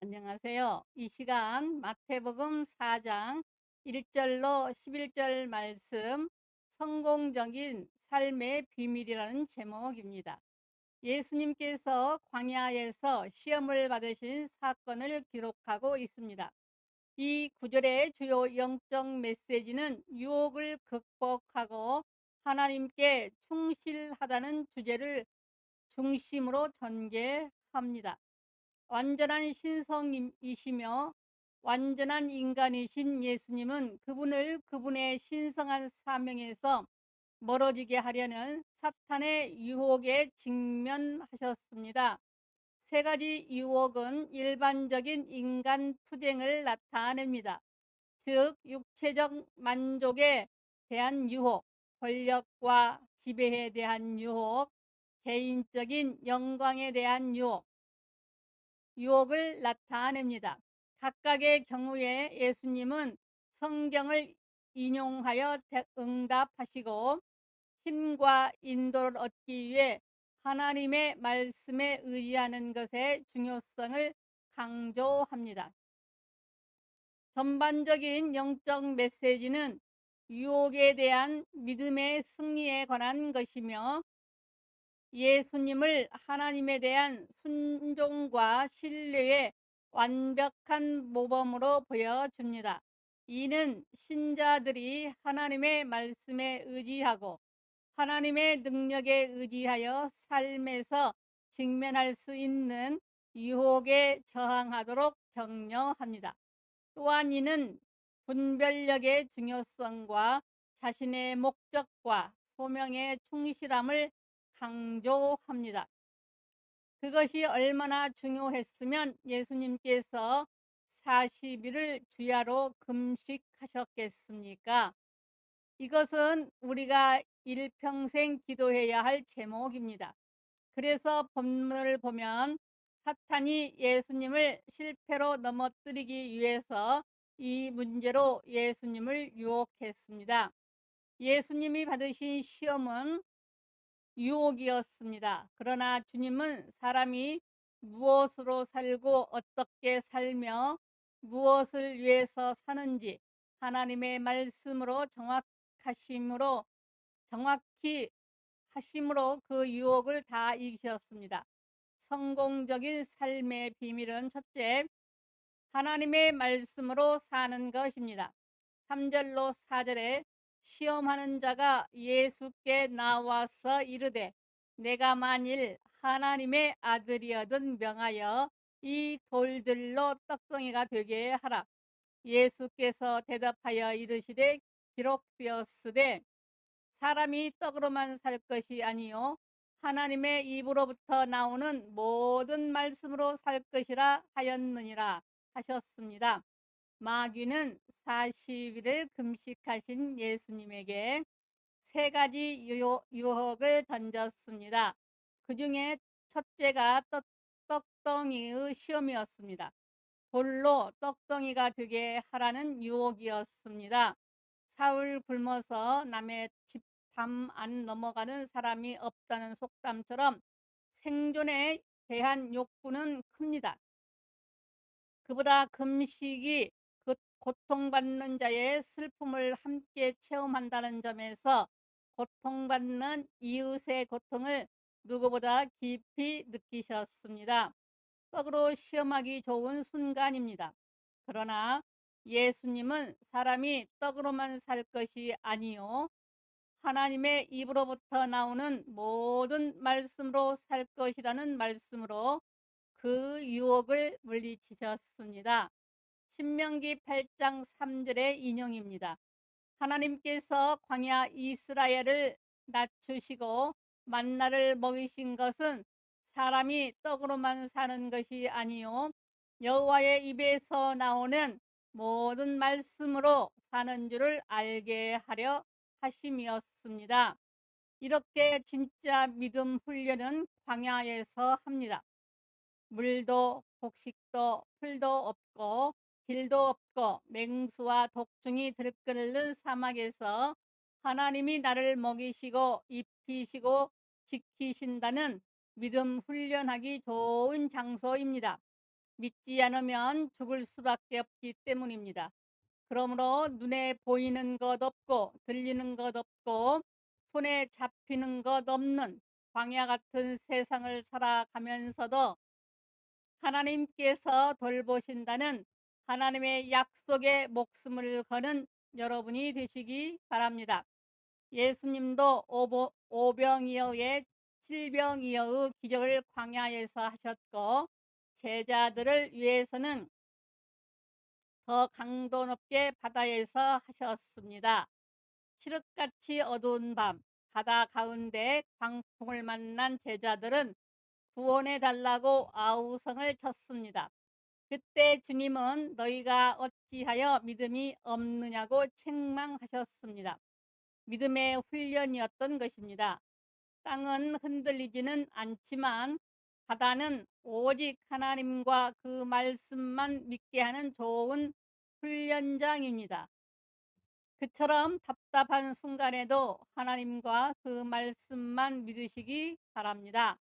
안녕하세요. 이 시간 마태복음 4장 1절로 11절 말씀 성공적인 삶의 비밀이라는 제목입니다. 예수님께서 광야에서 시험을 받으신 사건을 기록하고 있습니다. 이 구절의 주요 영적 메시지는 유혹을 극복하고 하나님께 충실하다는 주제를 중심으로 전개합니다. 완전한 신성이시며 완전한 인간이신 예수님은 그분을 그분의 신성한 사명에서 멀어지게 하려는 사탄의 유혹에 직면하셨습니다. 세 가지 유혹은 일반적인 인간 투쟁을 나타냅니다. 즉, 육체적 만족에 대한 유혹, 권력과 지배에 대한 유혹, 개인적인 영광에 대한 유혹을 나타냅니다. 각각의 경우에 예수님은 성경을 인용하여 응답하시고 힘과 인도를 얻기 위해 하나님의 말씀에 의지하는 것의 중요성을 강조합니다. 전반적인 영적 메시지는 유혹에 대한 믿음의 승리에 관한 것이며 예수님을 하나님에 대한 순종과 신뢰의 완벽한 모범으로 보여줍니다. 이는 신자들이 하나님의 말씀에 의지하고 하나님의 능력에 의지하여 삶에서 직면할 수 있는 유혹에 저항하도록 격려합니다. 또한 이는 분별력의 중요성과 자신의 목적과 소명의 충실함을 강조합니다. 그것이 얼마나 중요했으면 예수님께서 40일을 주야로 금식하셨겠습니까? 이것은 우리가 일평생 기도해야 할 제목입니다. 그래서 본문을 보면 사탄이 예수님을 실패로 넘어뜨리기 위해서 이 문제로 예수님을 유혹했습니다. 예수님이 받으신 시험은 유혹이었습니다. 그러나 주님은 사람이 무엇으로 살고 어떻게 살며 무엇을 위해서 사는지 하나님의 말씀으로 정확히 하심으로 그 유혹을 다 이기셨습니다. 성공적인 삶의 비밀은 첫째, 하나님의 말씀으로 사는 것입니다. 3절로 4절에 시험하는 자가 예수께 나와서 이르되 내가 만일 하나님의 아들이어든 명하여 이 돌들로 떡덩이가 되게 하라. 예수께서 대답하여 이르시되 기록되었으되 사람이 떡으로만 살 것이 아니요 하나님의 입으로부터 나오는 모든 말씀으로 살 것이라 하였느니라 하셨습니다. 마귀는 40일을 금식하신 예수님에게 세 가지 유혹을 던졌습니다. 그 중에 첫째가 떡덩이의 시험이었습니다. 돌로 떡덩이가 되게 하라는 유혹이었습니다. 사울 굶어서 남의 집 담 안 넘어가는 사람이 없다는 속담처럼 생존에 대한 욕구는 큽니다. 그보다 금식이 그 고통받는 자의 슬픔을 함께 체험한다는 점에서 고통받는 이웃의 고통을 누구보다 깊이 느끼셨습니다. 떡으로 시험하기 좋은 순간입니다. 그러나 예수님은 사람이 떡으로만 살 것이 아니요 하나님의 입으로부터 나오는 모든 말씀으로 살 것이라는 말씀으로 그 유혹을 물리치셨습니다. 신명기 8장 3절의 인용입니다. 하나님께서 광야 이스라엘을 낮추시고 만나를 먹이신 것은 사람이 떡으로만 사는 것이 아니요 여호와의 입에서 나오는 모든 말씀으로 사는 줄을 알게 하려 하심이었습니다. 이렇게 진짜 믿음 훈련은 광야에서 합니다. 물도 곡식도 풀도 없고 길도 없고 맹수와 독중이 들끓는 사막에서 하나님이 나를 먹이시고 입히시고 지키신다는 믿음 훈련하기 좋은 장소입니다. 믿지 않으면 죽을 수밖에 없기 때문입니다. 그러므로 눈에 보이는 것 없고 들리는 것 없고 손에 잡히는 것 없는 광야 같은 세상을 살아가면서도 하나님께서 돌보신다는 하나님의 약속에 목숨을 거는 여러분이 되시기 바랍니다. 예수님도 오병이어의 칠병이어의 기적을 광야에서 하셨고 제자들을 위해서는 더 강도 높게 바다에서 하셨습니다. 칠흑같이 어두운 밤 바다 가운데 광풍을 만난 제자들은 구원해 달라고 아우성을 쳤습니다. 그때 주님은 너희가 어찌하여 믿음이 없느냐고 책망하셨습니다. 믿음의 훈련이었던 것입니다. 땅은 흔들리지는 않지만 바다는 오직 하나님과 그 말씀만 믿게 하는 좋은 훈련장입니다. 그처럼 답답한 순간에도 하나님과 그 말씀만 믿으시기 바랍니다.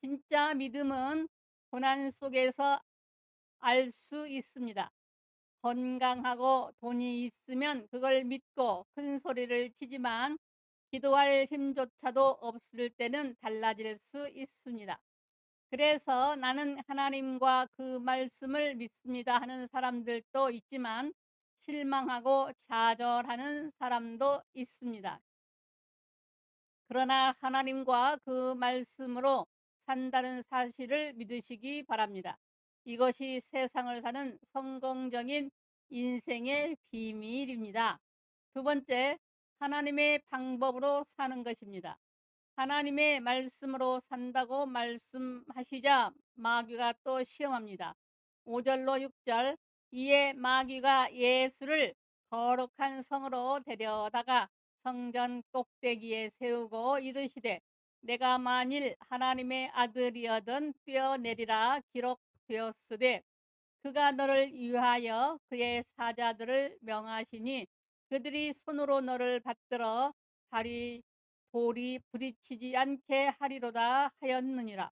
진짜 믿음은 고난 속에서 알 수 있습니다. 건강하고 돈이 있으면 그걸 믿고 큰 소리를 치지만 기도할 힘조차도 없을 때는 달라질 수 있습니다. 그래서 나는 하나님과 그 말씀을 믿습니다 하는 사람들도 있지만 실망하고 좌절하는 사람도 있습니다. 그러나 하나님과 그 말씀으로 산다는 사실을 믿으시기 바랍니다. 이것이 세상을 사는 성공적인 인생의 비밀입니다. 두 번째, 하나님의 방법으로 사는 것입니다. 하나님의 말씀으로 산다고 말씀하시자 마귀가 또 시험합니다. 5절로 6절, 이에 마귀가 예수를 거룩한 성으로 데려다가 성전 꼭대기에 세우고 이르시되 내가 만일 하나님의 아들이어든 뛰어내리라 기록되었으되 그가 너를 위하여 그의 사자들을 명하시니 그들이 손으로 너를 받들어 돌이 부딪히지 않게 하리로다 하였느니라.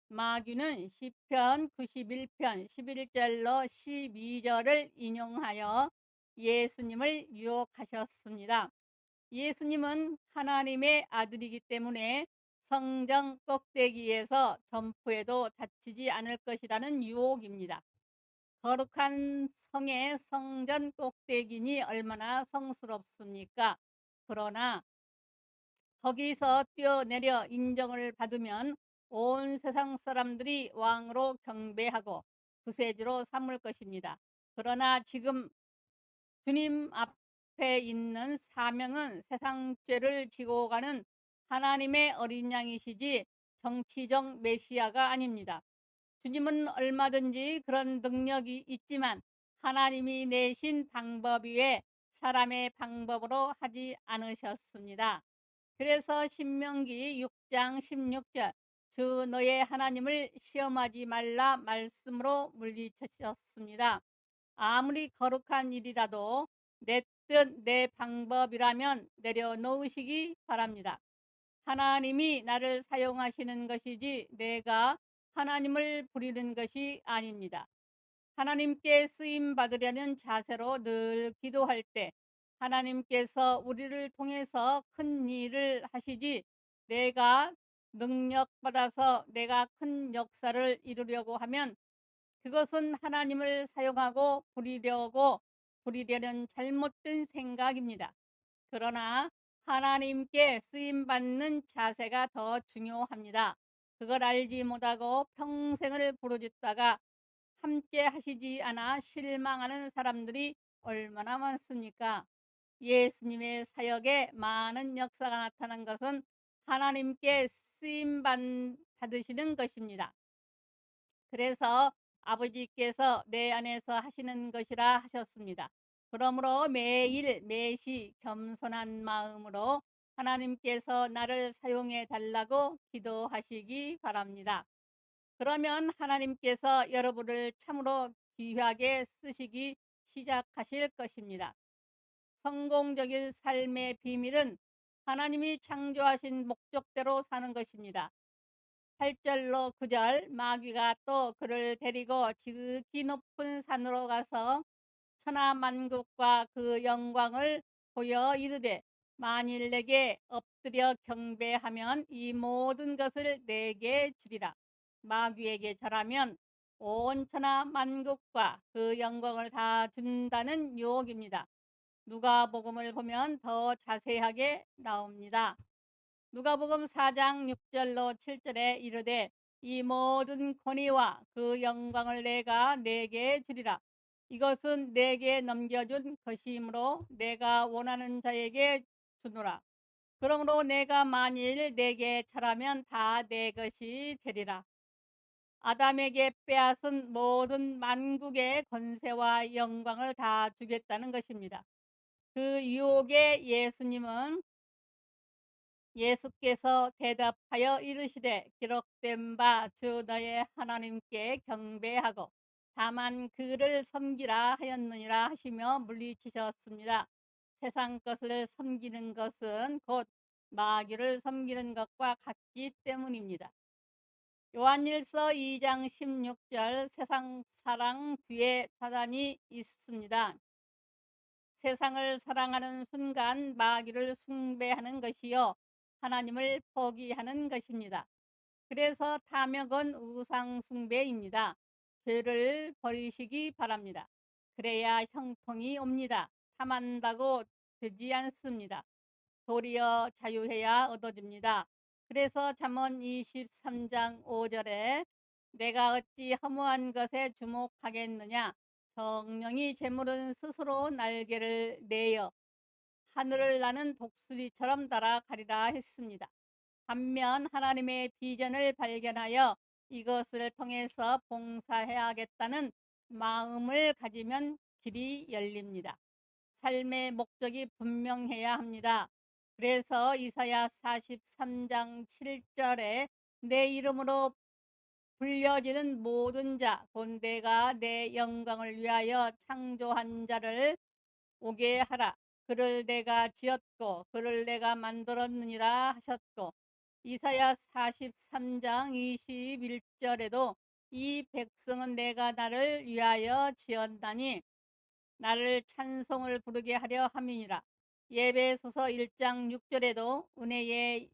마귀는 시편 91편 11절로 12절을 인용하여 예수님을 유혹하셨습니다. 예수님은 하나님의 아들이기 때문에 성전 꼭대기에서 점프해도 다치지 않을 것이라는 유혹입니다. 거룩한 성의 성전 꼭대기니 얼마나 성스럽습니까? 그러나 거기서 뛰어내려 인정을 받으면 온 세상 사람들이 왕으로 경배하고 구세주로 삼을 것입니다. 그러나 지금 주님 앞에 있는 사명은 세상 죄를 지고 가는 하나님의 어린 양이시지 정치적 메시아가 아닙니다. 주님은 얼마든지 그런 능력이 있지만 하나님이 내신 방법 위에 사람의 방법으로 하지 않으셨습니다. 그래서 신명기 6장 16절 주 너의 하나님을 시험하지 말라 말씀으로 물리치셨습니다. 아무리 거룩한 일이라도 내 뜻, 내 방법이라면 내려놓으시기 바랍니다. 하나님이 나를 사용하시는 것이지 내가 하나님을 부리는 것이 아닙니다. 하나님께 쓰임 받으려는 자세로 늘 기도할 때 하나님께서 우리를 통해서 큰 일을 하시지 내가 능력받아서 내가 큰 역사를 이루려고 하면 그것은 하나님을 사용하고 부리려는 잘못된 생각입니다. 그러나 하나님께 쓰임받는 자세가 더 중요합니다. 그걸 알지 못하고 평생을 부르짖다가 함께 하시지 않아 실망하는 사람들이 얼마나 많습니까? 예수님의 사역에 많은 역사가 나타난 것은 하나님께 쓰임 받으시는 것입니다. 그래서 아버지께서 내 안에서 하시는 것이라 하셨습니다. 그러므로 매일 매시 겸손한 마음으로 하나님께서 나를 사용해 달라고 기도하시기 바랍니다. 그러면 하나님께서 여러분을 참으로 귀하게 쓰시기 시작하실 것입니다. 성공적인 삶의 비밀은 하나님이 창조하신 목적대로 사는 것입니다. 8절로 9절 마귀가 또 그를 데리고 지극히 높은 산으로 가서 천하만국과 그 영광을 보여 이르되 만일 내게 엎드려 경배하면 이 모든 것을 내게 주리라. 마귀에게 절하면 온 천하만국과 그 영광을 다 준다는 유혹입니다. 누가복음을 보면 더 자세하게 나옵니다. 누가복음 4장 6절로 7절에 이르되 이 모든 권위와 그 영광을 내가 내게 주리라. 이것은 내게 넘겨준 것이므로 내가 원하는 자에게 주노라. 그러므로 내가 만일 내게 절하면 다 내 것이 되리라. 아담에게 빼앗은 모든 만국의 권세와 영광을 다 주겠다는 것입니다. 그 유혹에 예수께서 대답하여 이르시되 기록된 바 주 너의 하나님께 경배하고 다만 그를 섬기라 하였느니라 하시며 물리치셨습니다. 세상 것을 섬기는 것은 곧 마귀를 섬기는 것과 같기 때문입니다. 요한일서 2장 16절 세상 사랑 뒤에 사단이 있습니다. 세상을 사랑하는 순간 마귀를 숭배하는 것이요 하나님을 포기하는 것입니다. 그래서 탐욕은 우상 숭배입니다. 죄를 버리시기 바랍니다. 그래야 형통이 옵니다. 탐한다고 되지 않습니다. 도리어 자유해야 얻어집니다. 그래서 잠언 23장 5절에 내가 어찌 허무한 것에 주목하겠느냐 정령이 재물은 스스로 날개를 내어 하늘을 나는 독수리처럼 날아가리라 했습니다. 반면 하나님의 비전을 발견하여 이것을 통해서 봉사해야겠다는 마음을 가지면 길이 열립니다. 삶의 목적이 분명해야 합니다. 그래서 이사야 43장 7절에 내 이름으로 불려지는 모든 자, 곧 내가 내 영광을 위하여 창조한 자를 오게 하라. 그를 내가 지었고 그를 내가 만들었느니라 하셨고 이사야 43장 21절에도 이 백성은 내가 나를 위하여 지었나니 나를 찬송을 부르게 하려 함이니라. 예배소서 1장 6절에도 은혜의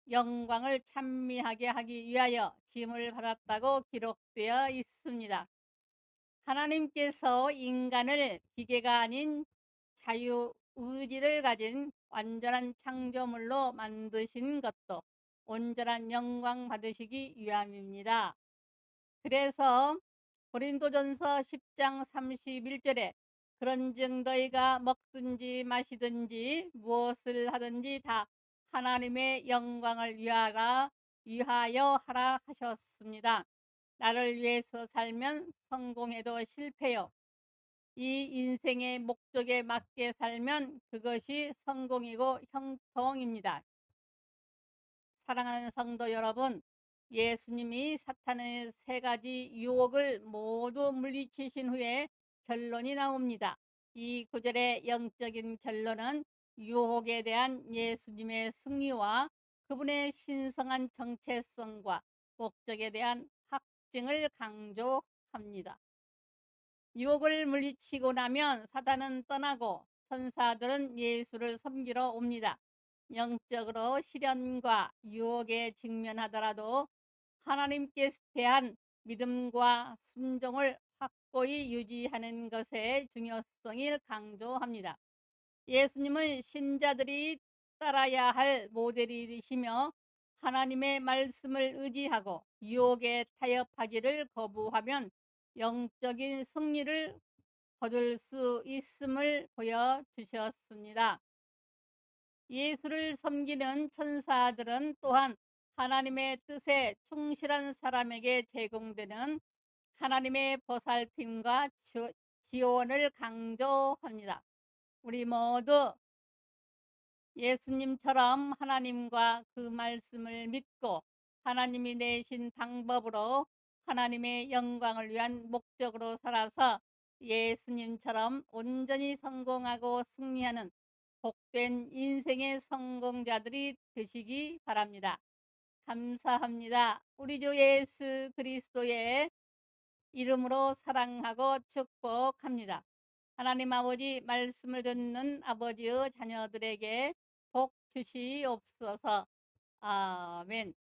영광을 찬미하게 하기 위하여 짐을 받았다고 기록되어 있습니다. 하나님께서 인간을 기계가 아닌 자유의지를 가진 완전한 창조물로 만드신 것도 온전한 영광 받으시기 위함입니다. 그래서 고린도전서 10장 31절에 그런즉 너희가 먹든지 마시든지 무엇을 하든지 다 하나님의 영광을 위하여 하라 하셨습니다. 나를 위해서 살면 성공해도 실패요. 이 인생의 목적에 맞게 살면 그것이 성공이고 형통입니다. 사랑하는 성도 여러분, 예수님이 사탄의 3가지 유혹을 모두 물리치신 후에 결론이 나옵니다. 이 구절의 영적인 결론은 유혹에 대한 예수님의 승리와 그분의 신성한 정체성과 목적에 대한 확증을 강조합니다. 유혹을 물리치고 나면 사단은 떠나고 천사들은 예수를 섬기러 옵니다. 영적으로 시련과 유혹에 직면하더라도 하나님께 대한 믿음과 순종을 확고히 유지하는 것의 중요성을 강조합니다. 예수님은 신자들이 따라야 할 모델이시며 하나님의 말씀을 의지하고 유혹에 타협하기를 거부하면 영적인 승리를 거둘 수 있음을 보여주셨습니다. 예수를 섬기는 천사들은 또한 하나님의 뜻에 충실한 사람에게 제공되는 하나님의 보살핌과 지원을 강조합니다. 우리 모두 예수님처럼 하나님과 그 말씀을 믿고 하나님이 내신 방법으로 하나님의 영광을 위한 목적으로 살아서 예수님처럼 온전히 성공하고 승리하는 복된 인생의 성공자들이 되시기 바랍니다. 감사합니다. 우리 주 예수 그리스도의 이름으로 사랑하고 축복합니다. 하나님 아버지 말씀을 듣는 아버지의 자녀들에게 복 주시옵소서. 아멘.